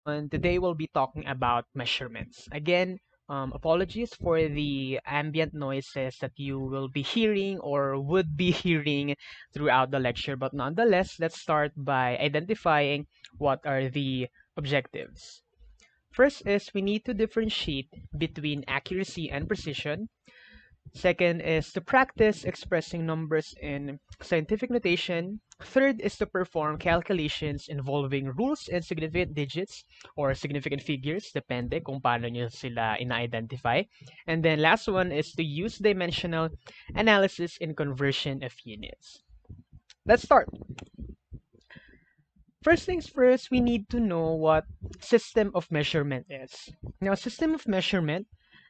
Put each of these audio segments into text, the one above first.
And today we'll be talking about measurements. Again, apologies for the ambient noises that you will be hearing or would be hearing throughout the lecture, but nonetheless, let's start by identifying what are the objectives. First is we need to differentiate between accuracy and precision. Second is to practice expressing numbers in scientific notation. Third is to perform calculations involving rules and significant digits or significant figures, depende kung paano nyo sila ina-identify. And then last one is to use dimensional analysis in conversion of units. Let's start. First things first, we need to know what system of measurement is. Now, system of measurement,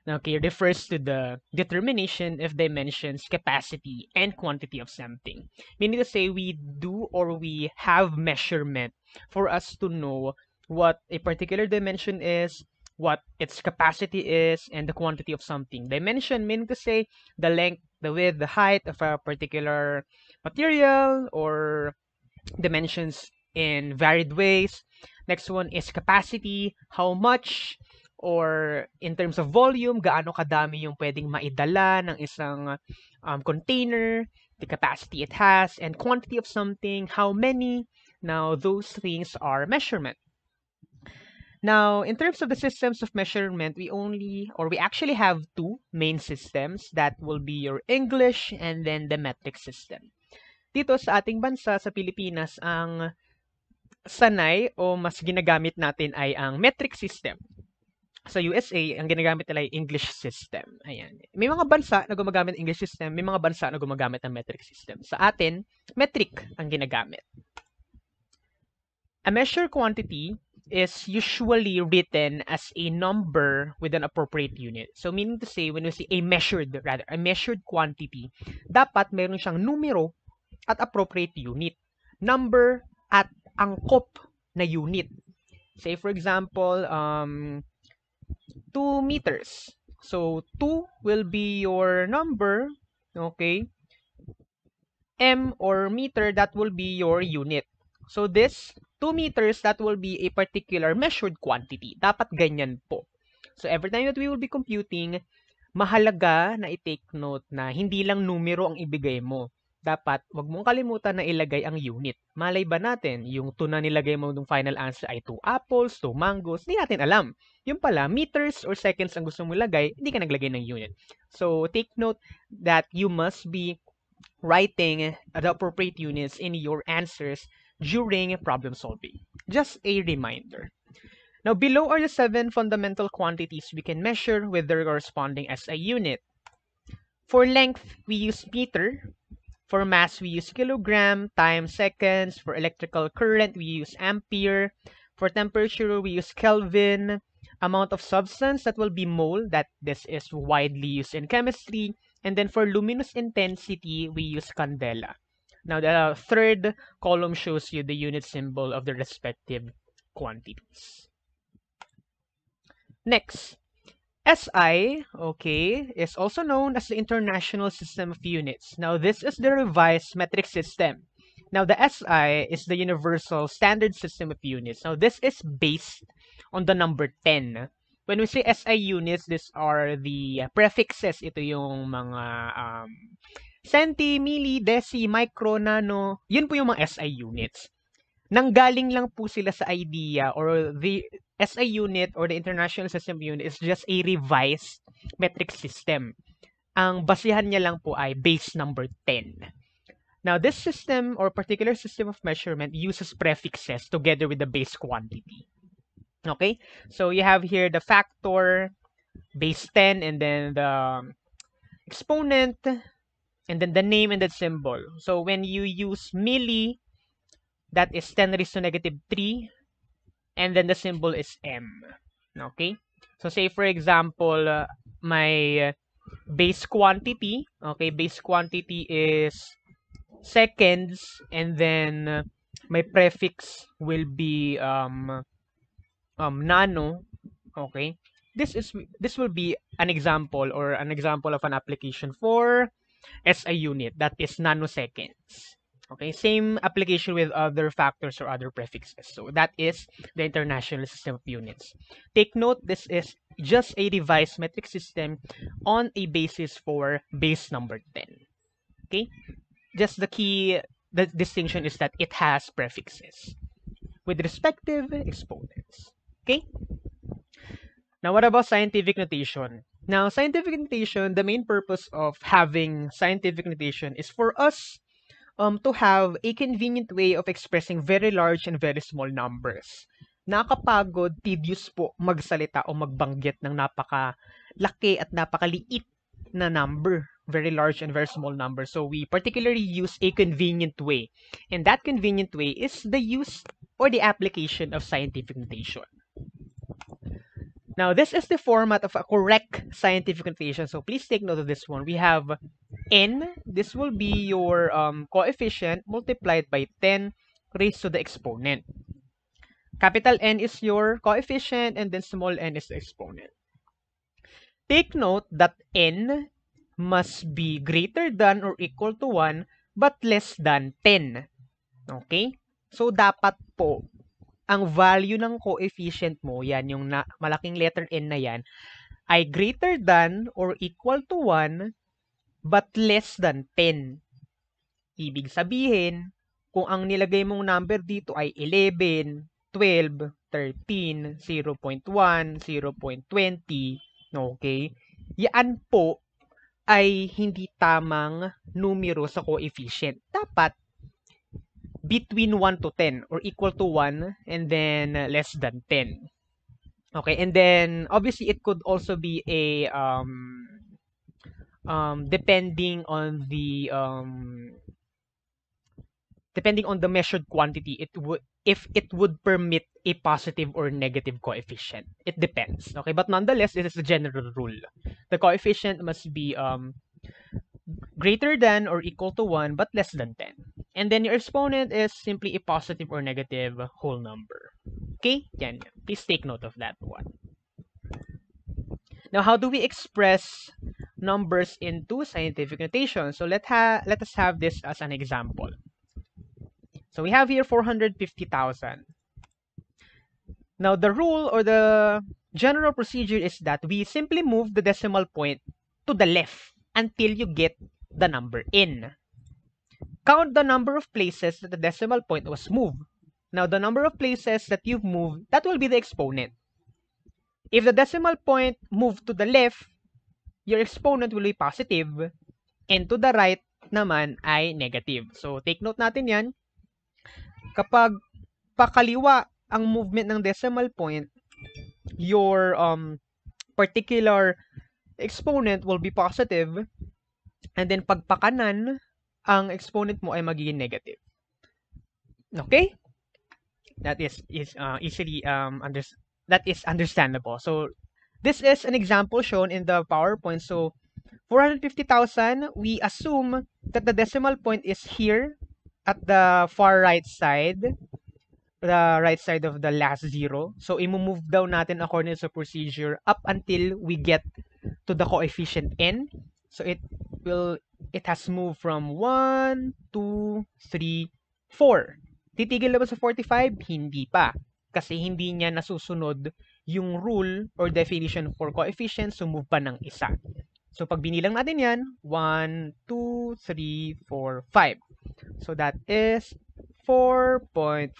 okay, refers to the determination of dimensions, capacity, and quantity of something. Meaning to say we do or we have measurement for us to know what a particular dimension is, what its capacity is, and the quantity of something. Dimension meaning to say the length, the width, the height of a particular material or dimensions in varied ways. Next one is capacity, how much or in terms of volume, gaano kadami yung pwedeng maidala ng isang container, the capacity it has, and quantity of something, how many. Now, those things are measurement. Now, in terms of the systems of measurement, we actually have two main systems. That will be your English and then the metric system. Dito sa ating bansa, sa Pilipinas, ang sanay o mas ginagamit natin ay ang metric system. Sa USA, ang ginagamit nila ay English system. Ayan. May mga bansa na gumagamit ng English system, may mga bansa na gumagamit ng metric system. Sa atin, metric ang ginagamit. A measured quantity is usually written as a number with an appropriate unit. So meaning to say, when we say a measured quantity, dapat meron siyang numero at appropriate unit. Number at angkop na unit. Say for example, 2 meters. So 2 will be your number, okay? M or meter, that will be your unit. So this 2 meters, that will be a particular measured quantity. Dapat ganyan po. So every time that we will be computing, mahalaga na i-take note na hindi lang numero ang ibigay mo. Dapat, wag mong kalimutan na ilagay ang unit. Malay ba natin, yung 2 na nilagay mo ng final answer ay 2 apples, 2 mangoes, hindi natin alam. Yung pala, meters or seconds ang gusto mo ilagay, hindi ka naglagay ng unit. So, take note that you must be writing the appropriate units in your answers during problem solving. Just a reminder. Now, below are the 7 fundamental quantities we can measure with their corresponding SI unit. For length, we use meter. For mass, we use kilogram, time, seconds. For electrical current, we use ampere. For temperature, we use Kelvin. Amount of substance, that will be mole. This is widely used in chemistry. And then for luminous intensity, we use candela. Now, the third column shows you the unit symbol of the respective quantities. Next, SI, okay, is also known as the International System of Units. Now, this is the revised metric system. Now, the SI is the Universal Standard System of Units. Now, this is based on the number 10. When we say SI units, these are the prefixes. Ito yung mga centi, milli, deci, micro, nano. Yun po yung mga SI units. Nanggaling lang po sila sa idea or the SI unit or the International System Unit is just a revised metric system. Ang basihan niya lang po ay base number 10. Now, this system or particular system of measurement uses prefixes together with the base quantity. Okay? So, you have here the factor, base 10, and then the exponent, and then the name and the symbol. So, when you use milli, that is 10 raised to negative 3, and then the symbol is M. Okay? So, say for example, my base quantity, okay, base quantity is seconds, and then my prefix will be nano, okay? This will be an example of an application for SI unit, that is nanoseconds. Okay, same application with other factors or other prefixes. So that is the International System of Units. Take note, this is just a revised metric system on a basis for base number 10. Okay, just the distinction is that it has prefixes with respective exponents. Okay, now what about scientific notation? Now, scientific notation, the main purpose of having scientific notation is for us to have a convenient way of expressing very large and very small numbers. Nakakapagod, tedious po magsalita o magbanggit ng napakalaki at napakaliit na number, very large and very small number. So we particularly use a convenient way. And that convenient way is the use or the application of scientific notation. Now, this is the format of a correct scientific notation. So please take note of this one. We have n. This will be your coefficient multiplied by 10 raised to the exponent. Capital N is your coefficient and then small n is the exponent. Take note that n must be greater than or equal to 1 but less than 10. Okay? So, dapat po ang value ng coefficient mo, yan, yung malaking letter n na yan, ay greater than or equal to 1 but less than 10. Ibig sabihin, kung ang nilagay mong number dito ay 11, 12, 13, 0.1, 0.20, okay? Yan po ay hindi tamang numero sa coefficient. Dapat between 1 to 10 or equal to 1 and then less than 10. Okay, and then obviously it could also be a depending on the measured quantity, if it would permit a positive or negative coefficient. It depends. Okay, but nonetheless, this is the general rule. The coefficient must be greater than or equal to 1 but less than 10. And then your exponent is simply a positive or negative whole number. Okay? Yan. Please take note of that one. Now, how do we express numbers into scientific notation? So let us have this as an example. So we have here 450,000. Now, the rule or the general procedure is that we simply move the decimal point to the left until you get the number n. Count the number of places that the decimal point was moved. Now, the number of places that you've moved, that will be the exponent. If the decimal point moved to the left, your exponent will be positive, and to the right naman ay negative. So, take note natin yan. Kapag pakaliwa ang movement ng decimal point, your particular exponent will be positive, and then pag pakanan, ang exponent mo ay magiging negative. Okay? That is easily that is understandable. So this is an example shown in the PowerPoint. So 450,000, we assume that the decimal point is here at the far right side, the right side of the last zero. So i-move down natin according to the procedure up until we get to the coefficient n. So it has moved from 1, 2, 3, 4. Titigil na ba sa 45? Hindi pa. Kasi hindi niya nasusunod yung rule or definition for coefficient, so move pa ng isa. So pag binilang natin yan, 1, 2, 3, 4, 5. So that is 4.5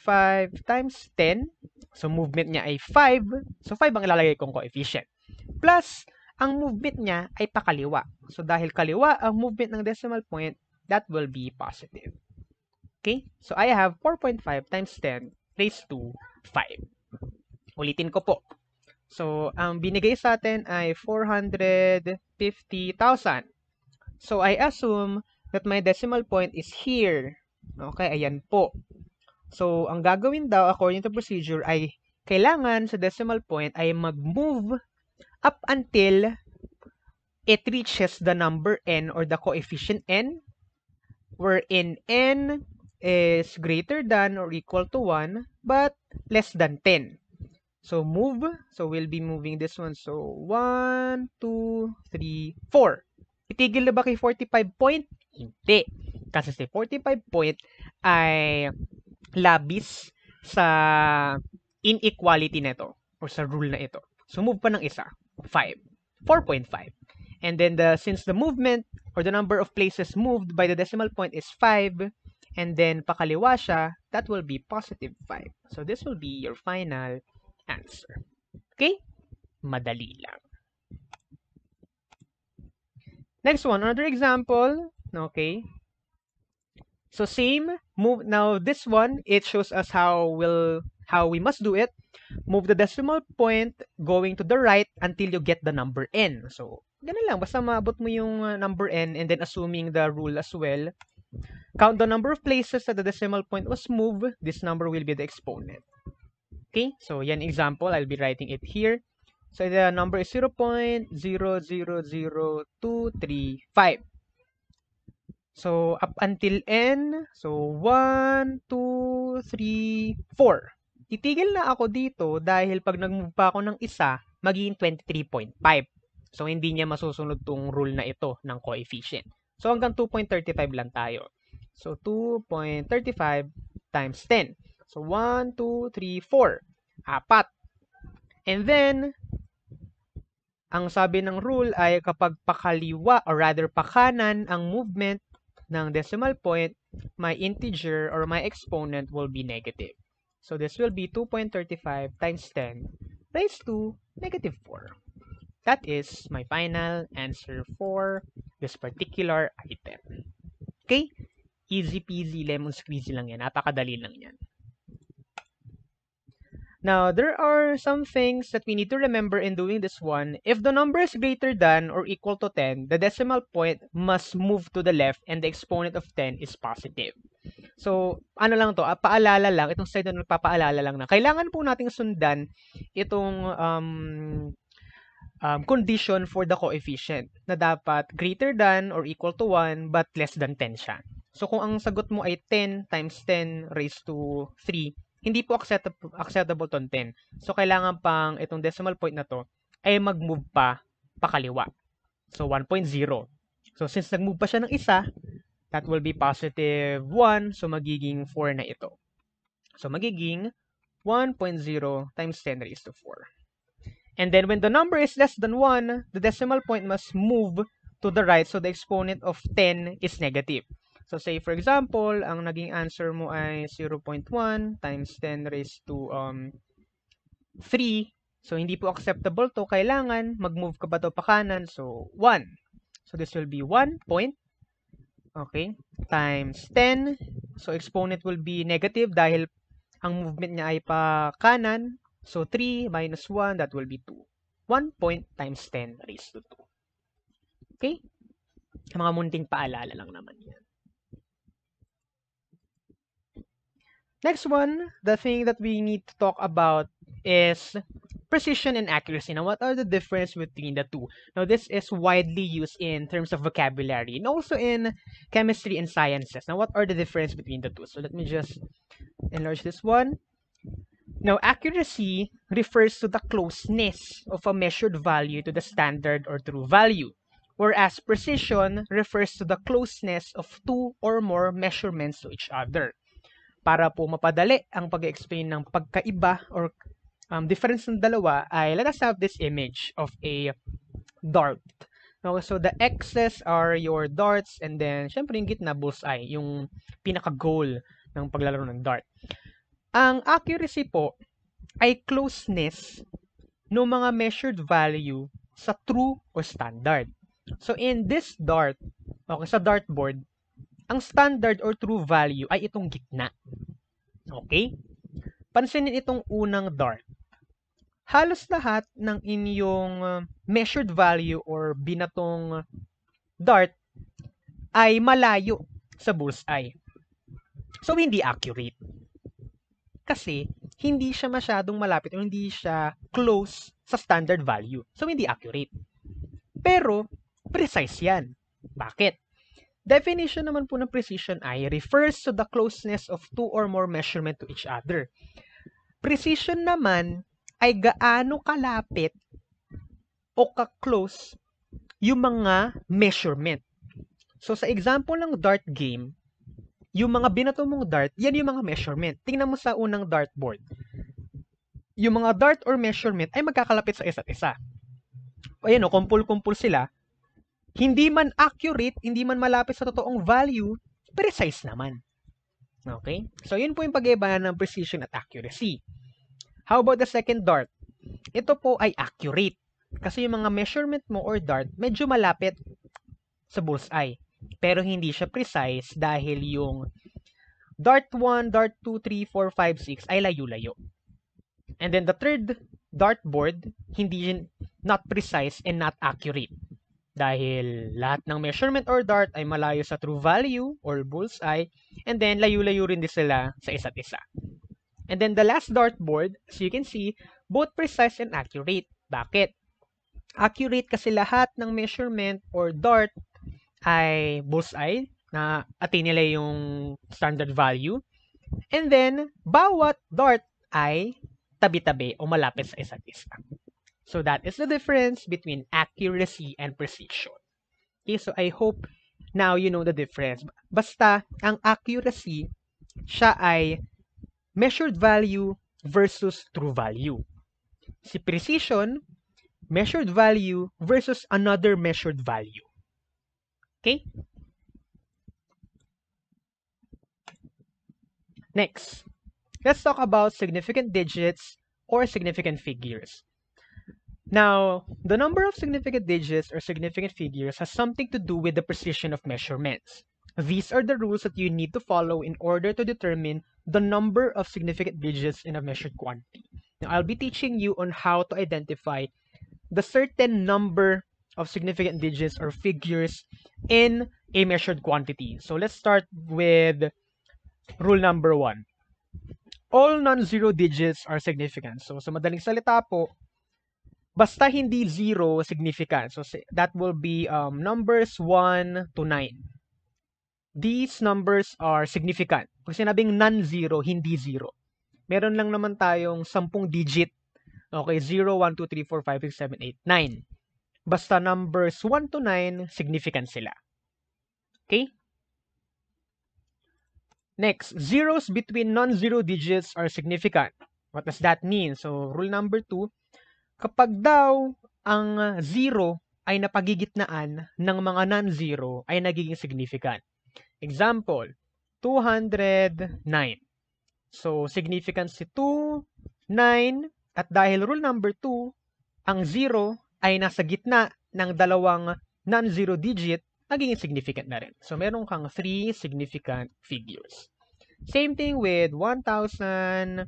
times 10. So movement niya ay 5. So 5 ang ilalagay kong coefficient. Plus, ang movement niya ay pakaliwa. So, dahil kaliwa ang movement ng decimal point, that will be positive. Okay? So, I have 4.5 times 10 raised to 5. Ulitin ko po. So, ang binigay sa atin ay 450,000. So, I assume that my decimal point is here. Okay? Ayan po. So, ang gagawin daw according to procedure ay kailangan sa decimal point ay mag-move up until it reaches the number n or the coefficient n, wherein n is greater than or equal to 1 but less than 10. So move. So we'll be moving this one. So 1, 2, 3, 4. Itigil na ba kay 45 point? Hindi. Kasi si 45 point ay labis sa inequality nito or sa rule na ito. So move pa ng isa, 5, 4.5. And then since the movement or the number of places moved by the decimal point is 5, and then pakaliwa siya, that will be positive 5. So this will be your final answer. Okay? Madali lang. Next one, another example. Okay. So same move. Now this one, it shows us how we must do it. Move the decimal point going to the right until you get the number n. So ganun lang, basta maabot mo yung number n, and then assuming the rule as well. Count the number of places that the decimal point was moved. This number will be the exponent. Okay, so yan example. I'll be writing it here. So the number is 0.000235. So up until n, so 1, 2, 3, 4. Titigil na ako dito dahil pag nag-move pa ako ng isa, magiging 23.5. So hindi niya masusunod tong rule na ito ng coefficient. So hanggang 2.35 lang tayo. So 2.35 times 10. So 1, 2, 3, 4. Apat. And then, ang sabi ng rule ay kapag pakaliwa or rather pakanan ang movement ng decimal point, my integer or my exponent will be negative. So this will be 2.35 times 10 raised to negative 4. That is my final answer for this particular item. Okay? Easy peasy lemon squeezy lang yan. Napakadali lang yan. Now, there are some things that we need to remember in doing this one. If the number is greater than or equal to 10, the decimal point must move to the left and the exponent of 10 is positive. So, ano lang to, paalala lang, itong slide na nagpapaalala lang na kailangan po nating sundan itong condition for the coefficient na dapat greater than or equal to 1 but less than 10 siya. So, kung ang sagot mo ay 10 times 10 raised to 3, hindi po acceptable tong 10. So, kailangan pang itong decimal point na to ay mag-move pa pakaliwa. So, 1.0. So, since nag-move pa siya ng isa, that will be positive 1. So, magiging 4 na ito. So, magiging 1.0 times 10 raised to 4. And then, when the number is less than 1, the decimal point must move to the right. So, the exponent of 10 is negative. So, say for example, ang naging answer mo ay 0.1 times 10 raised to 3. So, hindi po acceptable to. Kailangan mag-move ka ba to pa kanan? So, 1. So, this will be 1 point. Okay. Times 10. So, exponent will be negative dahil ang movement niya ay pa kanan. So, 3 minus 1, that will be 2. 1 point times 10 raised to 2. Okay? Mga munting paalala lang naman yan. Next one, the thing that we need to talk about is precision and accuracy. Now, what are the difference between the two? Now, this is widely used in terms of vocabulary and also in chemistry and sciences. Now, what are the difference between the two? So, let me just enlarge this one. Now, accuracy refers to the closeness of a measured value to the standard or true value, whereas precision refers to the closeness of two or more measurements to each other. Para po mapadali ang pag-explain ng pagkaiba or difference ng dalawa ay let us have this image of a dart. Okay, so the x's are your darts and then syempre yung gitna bullseye, yung pinaka-goal ng paglalaro ng dart. Ang accuracy po ay closeness ng mga measured value sa true o standard. So in this dart, okay, sa dartboard, ang standard or true value ay itong gitna. Okay? Pansinin itong unang dart. Halos lahat ng inyong measured value or binatong dart ay malayo sa bullseye. So, hindi accurate. Kasi, hindi siya masyadong malapit o hindi siya close sa standard value. So, hindi accurate. Pero, precise yan. Bakit? Definition naman po ng precision ay refers to the closeness of two or more measurement to each other. Precision naman ay gaano kalapit o ka-close yung mga measurement. So, sa example ng dart game, yung mga binato mong dart, yan yung mga measurement. Tingnan mo sa unang dartboard. Yung mga dart or measurement ay magkakalapit sa isa't isa. Ayan o, kumpul-kumpul sila. Hindi man accurate, hindi man malapit sa totoong value, precise naman. Okay? So, yun po yung pag-iba ng precision at accuracy. How about the second dart? Ito po ay accurate. Kasi yung mga measurement mo or dart, medyo malapit sa bullseye. Pero hindi siya precise dahil yung dart 1, dart 2, 3, 4, 5, 6 ay layo-layo. And then the third dartboard, not precise and not accurate. Dahil lahat ng measurement or dart ay malayo sa true value or bullseye, and then layo-layo rin din sila sa isa't isa. And then the last dartboard, as you can see, both precise and accurate. Bakit? Accurate kasi lahat ng measurement or dart ay bullseye, na atin nila yung standard value. And then, bawat dart ay tabi-tabi o malapit sa isa't isa. So that is the difference between accuracy and precision. Okay, so I hope now you know the difference. Basta, ang accuracy, siya ay measured value versus true value. Si precision, measured value versus another measured value. Okay? Next, let's talk about significant digits or significant figures. Now, the number of significant digits or significant figures has something to do with the precision of measurements. These are the rules that you need to follow in order to determine the number of significant digits in a measured quantity. Now, I'll be teaching you on how to identify the certain number of significant digits or figures in a measured quantity. So, let's start with rule number 1. All non-zero digits are significant. So, sa madaling salita po, basta hindi zero, significant. So, that will be numbers 1 to 9. These numbers are significant. Pag sinabing non-zero, hindi zero. Meron lang naman tayong 10 digit. Okay, 0, 1, 2, 3, 4, 5, 6, 7, 8, 9. Basta numbers 1 to 9, significant sila. Okay? Next, zeros between non-zero digits are significant. What does that mean? So, rule number 2, kapag daw ang zero ay napagigitnaan ng mga non-zero ay nagiging significant. Example, 209. So, significant si 2, 9, at dahil rule number 2, ang zero ay nasa gitna ng dalawang non-zero digit, nagiging significant na rin. So, meron kang 3 significant figures. Same thing with 1,000,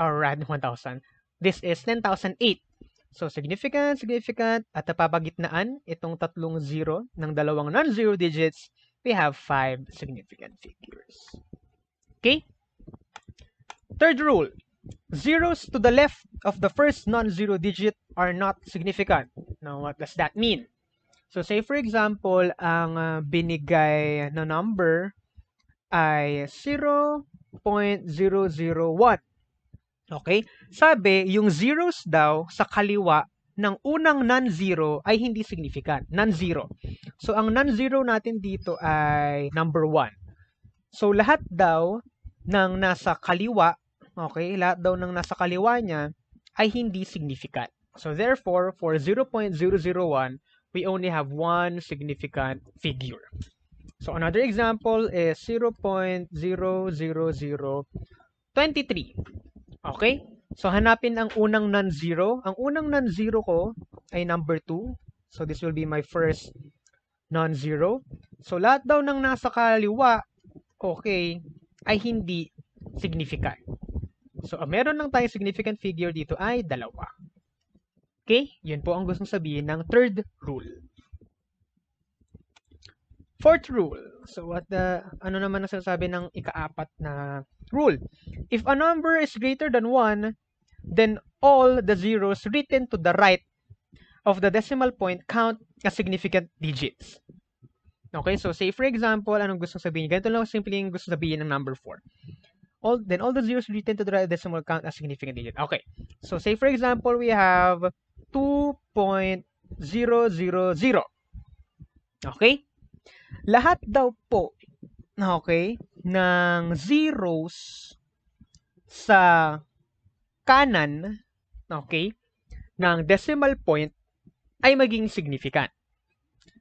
or 1,000. This is 10,008. So, significant, significant, at napapagitnaan itong tatlong zero ng dalawang non-zero digits, we have 5 significant figures. Okay? Third rule, zeros to the left of the first non-zero digit are not significant. Now, what does that mean? So, say for example, ang binigay na number ay 0.001. Okay? Sabi, yung zeros daw sa kaliwa ng unang non-zero ay hindi significant. Non-zero. So, ang non-zero natin dito ay number 1. So, lahat daw ng nasa kaliwa, okay, lahat daw ng nasa kaliwa niya ay hindi significant. So, therefore, for 0.001, we only have one significant figure. So, another example is 0.00023. Okay? So, hanapin ang unang non-zero. Ang unang non-zero ko ay number 2. So, this will be my first non-zero. So, lahat daw ng nasa kaliwa, okay, ay hindi significant. So, meron lang tayong significant figure dito ay 2. Okay? Yun po ang gustong sabihin ng third rule. Fourth rule. So, ano naman ang sinasabi ng ika-4 na rule? If a number is greater than 1, then all the zeros written to the right of the decimal point count as significant digits. Okay, so say for example, anong gusto sabihin? Ganito lang simple yung gusto sabihin ng number 4. Then all the zeros written to the right decimal count as significant digit. Okay, so say for example, we have 2.000. Okay? Lahat daw po okay, ng zeros sa kanan, okay, ng decimal point ay maging significant.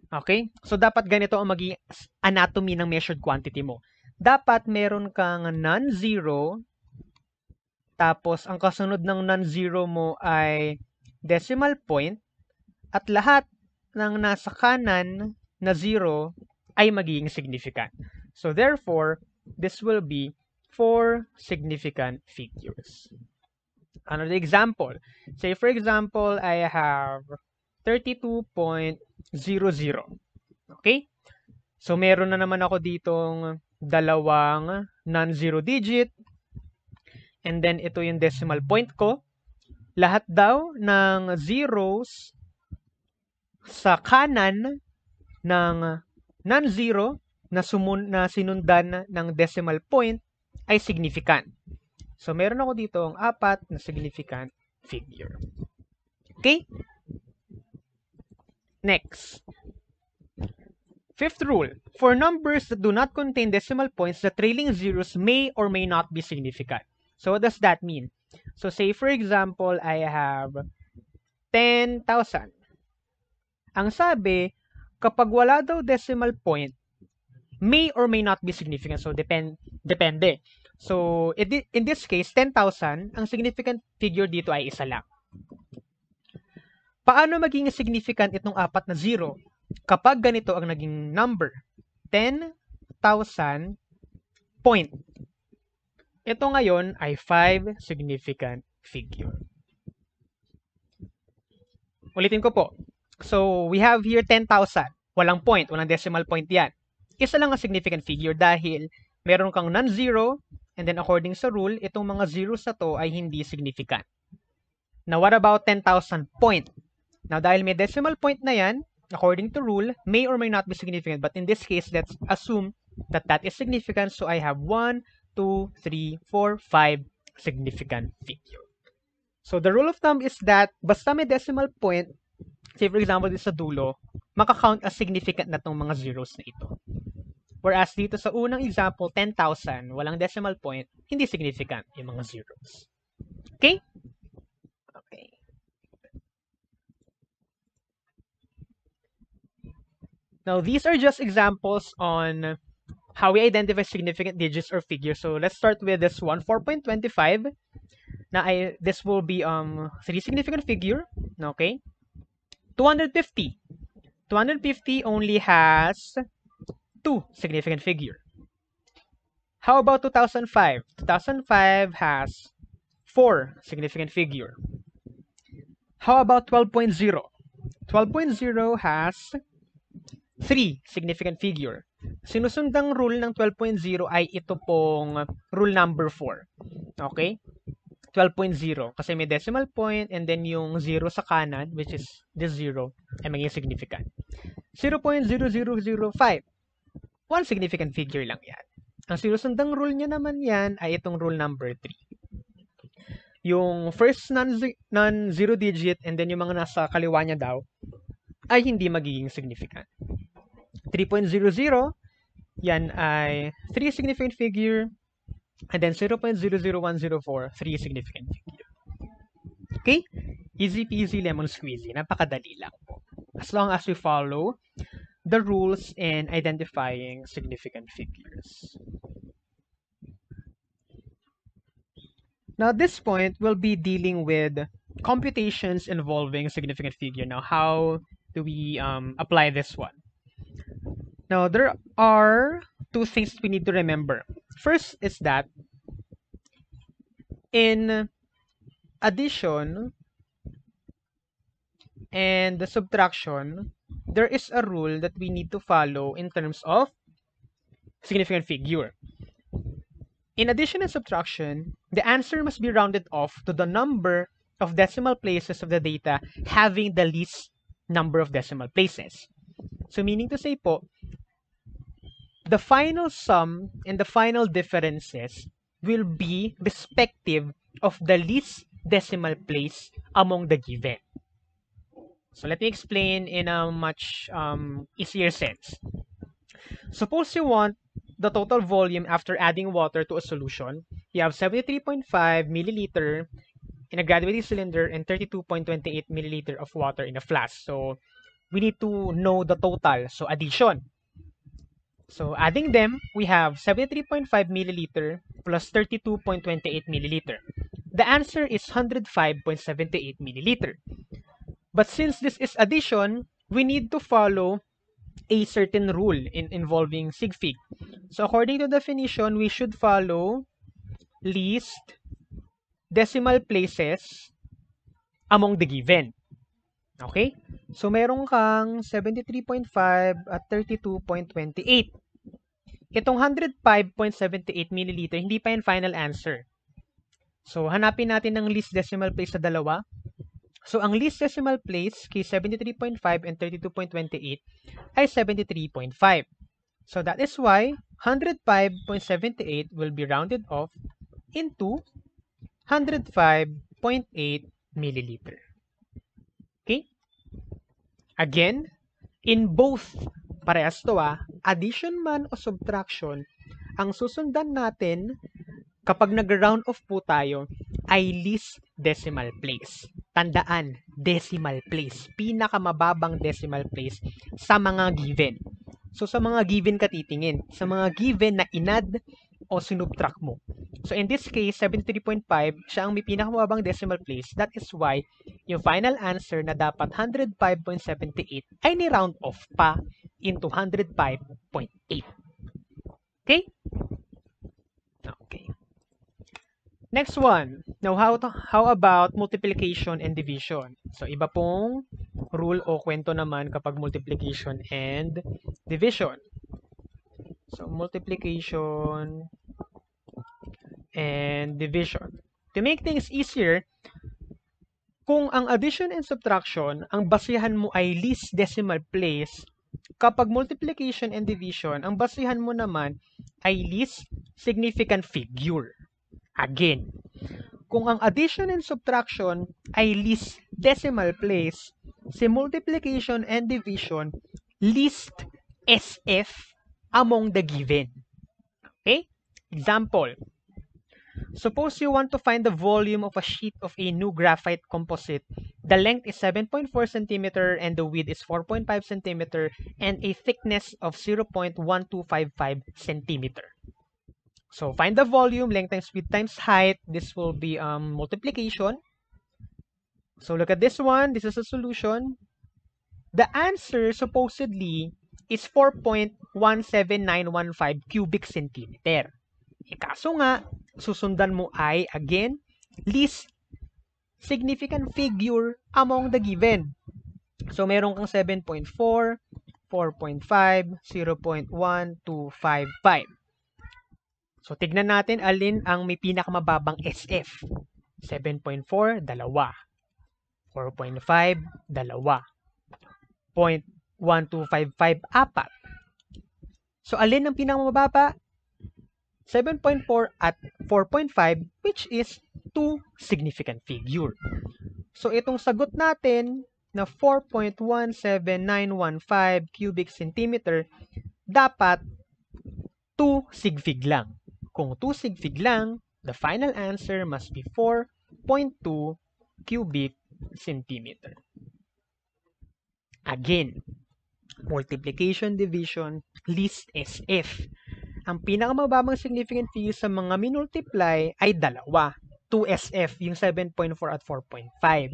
Okay? So, dapat ganito ang maging anatomy ng measured quantity mo. Dapat meron kang non-zero, tapos ang kasunod ng non-zero mo ay decimal point, at lahat ng nasa kanan na zero ay magiging significant. So, therefore, this will be 4 significant figures. Another example. Say, for example, I have 32.00. Okay? So, meron na naman ako ditong dalawang non-zero digit. And then, ito yung decimal point ko. Lahat daw ng zeros sa kanan ng non-zero na sinundan ng decimal point ay significant. So, meron ako dito ang 4 na significant figure. Okay? Next. Fifth rule. For numbers that do not contain decimal points, the trailing zeros may or may not be significant. So, what does that mean? So, say for example, I have 10,000. Ang sabi, kapag wala daw decimal point, may or may not be significant. So, depende. So, in this case, 10,000, ang significant figure dito ay isa lang. Paano maging significant itong 4 na zero? Kapag ganito ang naging number, 10,000 point. Ito ngayon ay 5 significant figure. Ulitin ko po. So, we have here 10,000. Walang point, walang decimal point yan. Isa lang ang significant figure dahil meron kang non-zero, and then according sa rule, itong mga zeros na to ay hindi significant. Now, what about 10,000 point? Now, dahil may decimal point na yan, according to rule, may or may not be significant. But in this case, let's assume that that is significant. So, I have 1, 2, 3, 4, 5 significant figure. So, the rule of thumb is that basta may decimal point, say for example, dito sa dulo, makakount as significant na itong mga zeros na ito. Whereas dito sa unang example, 10,000, walang decimal point, hindi significant yung mga zeros. Okay? Okay. Now, these are just examples on how we identify significant digits or figures. So, let's start with this one, 4.25. Now, this will be 3 significant figure. Okay? 250. 250 only has 2 significant figure. How about 2005? 2005 has 4 significant figure. How about 12.0? 12.0 has 3 significant figure. Sinusundang rule ng 12.0 ay ito pong rule number 4. Okay? 12.0 kasi may decimal point and then yung 0 sa kanan, which is this 0, ay maging significant. 0.0005. 1 significant figure lang yan. Ang sinusundang rule niya naman yan ay itong rule number 3. Yung first non-zero digit and then yung mga nasa kaliwa niya daw ay hindi magiging significant. 3.00, yan ay 3 significant figure, and then 0.00104, 3 significant figure. Okay? Easy peasy lemon squeezy. Napakadali lang po. As long as we follow the rules in identifying significant figures. Now, at this point, we'll be dealing with computations involving significant figure. Now, how do we apply this one? Now, there are 2 things we need to remember. First is that in addition and the subtraction, there is a rule that we need to follow in terms of significant figure. In addition and subtraction, the answer must be rounded off to the number of decimal places of the data having the least number of decimal places. So meaning to say po, the final sum and the final differences will be respective of the least decimal place among the given. So let me explain in a much easier sense. Suppose you want the total volume after adding water to a solution, you have 73.5 milliliter in a graduated cylinder and 32.28 milliliter of water in a flask. So we need to know the total. So addition. So adding them, we have 73.5 milliliter plus 32.28 milliliter. The answer is 105.78 milliliter. But since this is addition, we need to follow a certain rule involving sig fig. So according to definition, we should follow least decimal places among the given. Okay? So meron kang 73.5 at 32.28. Itong 105.78 milliliter, hindi pa yan final answer. So hanapin natin ang least decimal place sa dalawa. So ang least decimal place kay 73.5 and 32.28 ay 73.5. So that is why 105.78 will be rounded off into 105.8 milliliter. Okay? Again, in both, parehas to addition man o subtraction, ang susundan natin kapag nag-round off po tayo ay least decimal place. Tandaan, decimal place. Pinakamababang decimal place sa mga given. So sa mga given ka titingin. Sa mga given na inad o sinubtract mo. So in this case, 73.5, siya ang may pinakamababang decimal place. That is why yung final answer na dapat 105.78 ay ni-round off pa into 105.8. Okay? Okay. Next one. Now, how about multiplication and division? So, iba pong rule o kwento naman kapag multiplication and division. So, multiplication and division. To make things easier, kung ang addition and subtraction, ang basihan mo ay least decimal place, kapag multiplication and division, ang basihan mo naman ay least significant figure. Again, kung ang addition and subtraction ay least decimal place, si multiplication and division, least SF among the given. Okay? Example. Suppose you want to find the volume of a sheet of a new graphite composite. The length is 7.4 cm and the width is 4.5 cm and a thickness of 0.1255 cm. So find the volume, length times width times height. This will be multiplication. So look at this one. This is a solution. The answer supposedly is 4.17915 cubic centimeter. Kaso nga, susundan mo ay, again, least significant figure among the given. So meron kang 7.4, 4.5, 0.1255. So, tignan natin alin ang may pinakamababang SF. 7.4, dalawa. 4.5, dalawa. 0.1255, apat. So, alin ang pinakamababa? 7.4 at 4.5, which is 2 significant figure. So, itong sagot natin na 4.17915 cubic centimeter, dapat 2 sigfig lang. Kung 2 sigfig lang, the final answer must be 4.2 cubic centimeter. Again, multiplication, division, least SF. Ang pinakamababang significant figure sa mga minultiply ay dalawa. 2SF, yung 7.4 at 4.5.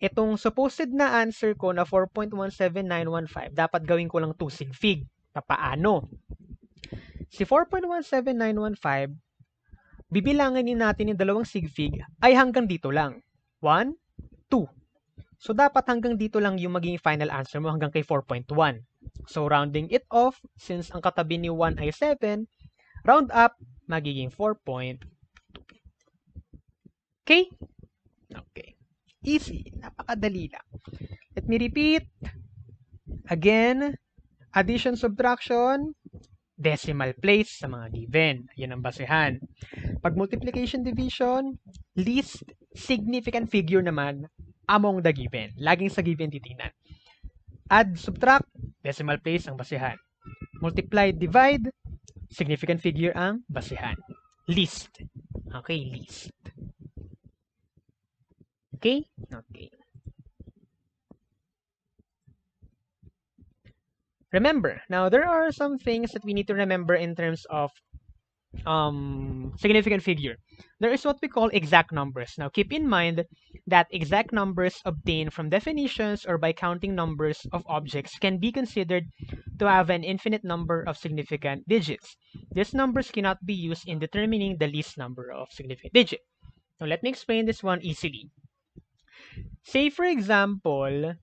Itong supposed na answer ko na 4.17915, dapat gawin ko lang 2 sigfig. Paano? Si 4.17915, bibilangin natin yung dalawang sigfig ay hanggang dito lang. 1, 2. So, dapat hanggang dito lang yung magiging final answer mo hanggang kay 4.1. So, rounding it off, since ang katabi ni 1 ay 7, round up, magiging 4.2. Okay? Okay. Easy. Napakadali lang. Let me repeat. Again, addition, subtraction, decimal place sa mga given. Yan ang basehan. Pag multiplication, division, least significant figure naman among the given. Laging sa given titingnan. Add, subtract, decimal place ang basehan. Multiply, divide, significant figure ang basehan. Least. Okay, least. Okay? Okay. Remember, now there are some things that we need to remember in terms of significant figure. There is what we call exact numbers. Now, keep in mind that exact numbers obtained from definitions or by counting numbers of objects can be considered to have an infinite number of significant digits. These numbers cannot be used in determining the least number of significant digit. Now, let me explain this one easily. Say, for example,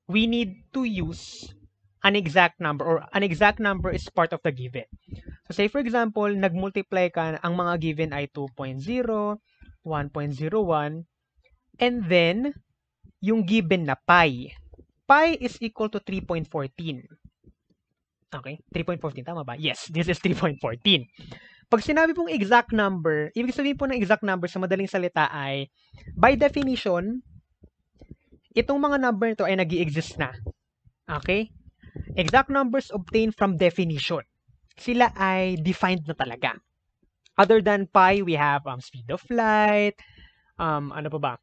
we need to use an exact number, or an exact number is part of the given. So say for example, nagmultiply ka, ang mga given ay 2.0, 1.01, and then yung given na pi. Pi is equal to 3.14. Okay? 3.14, tama ba? Yes, this is 3.14. Pag sinabi pong exact number, ibig sabihin po ng exact number sa madaling salita ay, by definition, itong mga number nito ay nag-i-exist na. Okay? Exact numbers obtained from definition. Sila ay defined na talaga. Other than pi, we have speed of light, ano pa ba?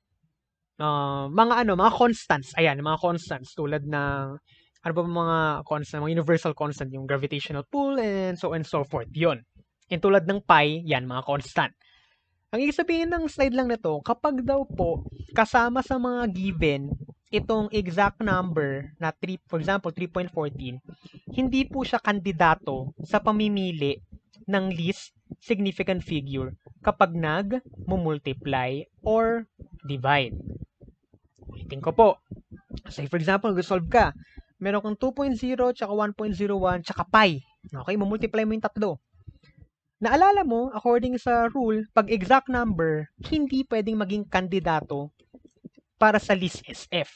Mga constants. Ayan, mga constants tulad ng ano ba mga constant, mga universal constant, yung gravitational pull and so on and so forth. 'Yon. And tulad ng pi, yan mga constant. Ang ibig sabihin ng slide lang nito, kapag daw po kasama sa mga given itong exact number na 3, for example, 3.14, hindi po siya kandidato sa pamimili ng least significant figure kapag nag-multiply or divide. Ulitin ko po. Say for example, resolve ka. Meron kang 2.0, tsaka 1.01, tsaka pi. Okay, mamultiply mo yung tatlo. Naalala mo, according sa rule, pag exact number, hindi pwedeng maging kandidato para sa least SF.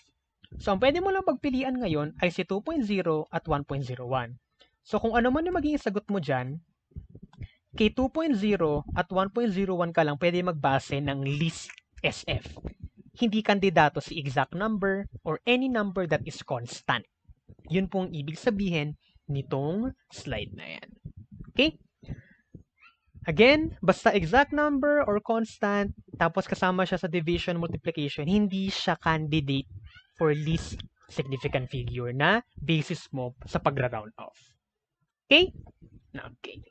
So, ang pwede mo lang pagpilian ngayon ay si 2.0 at 1.01. So, kung ano man yung magiging sagot mo dyan, kay 2.0 at 1.01 ka lang pwede magbase ng least SF. Hindi kandidato si exact number or any number that is constant. Yun pong ibig sabihin nitong slide na yan. Okay? Again, basta exact number or constant, tapos kasama siya sa division, multiplication, hindi siya candidate for least significant figure na basis mo sa pag-round off. Okay? Okay.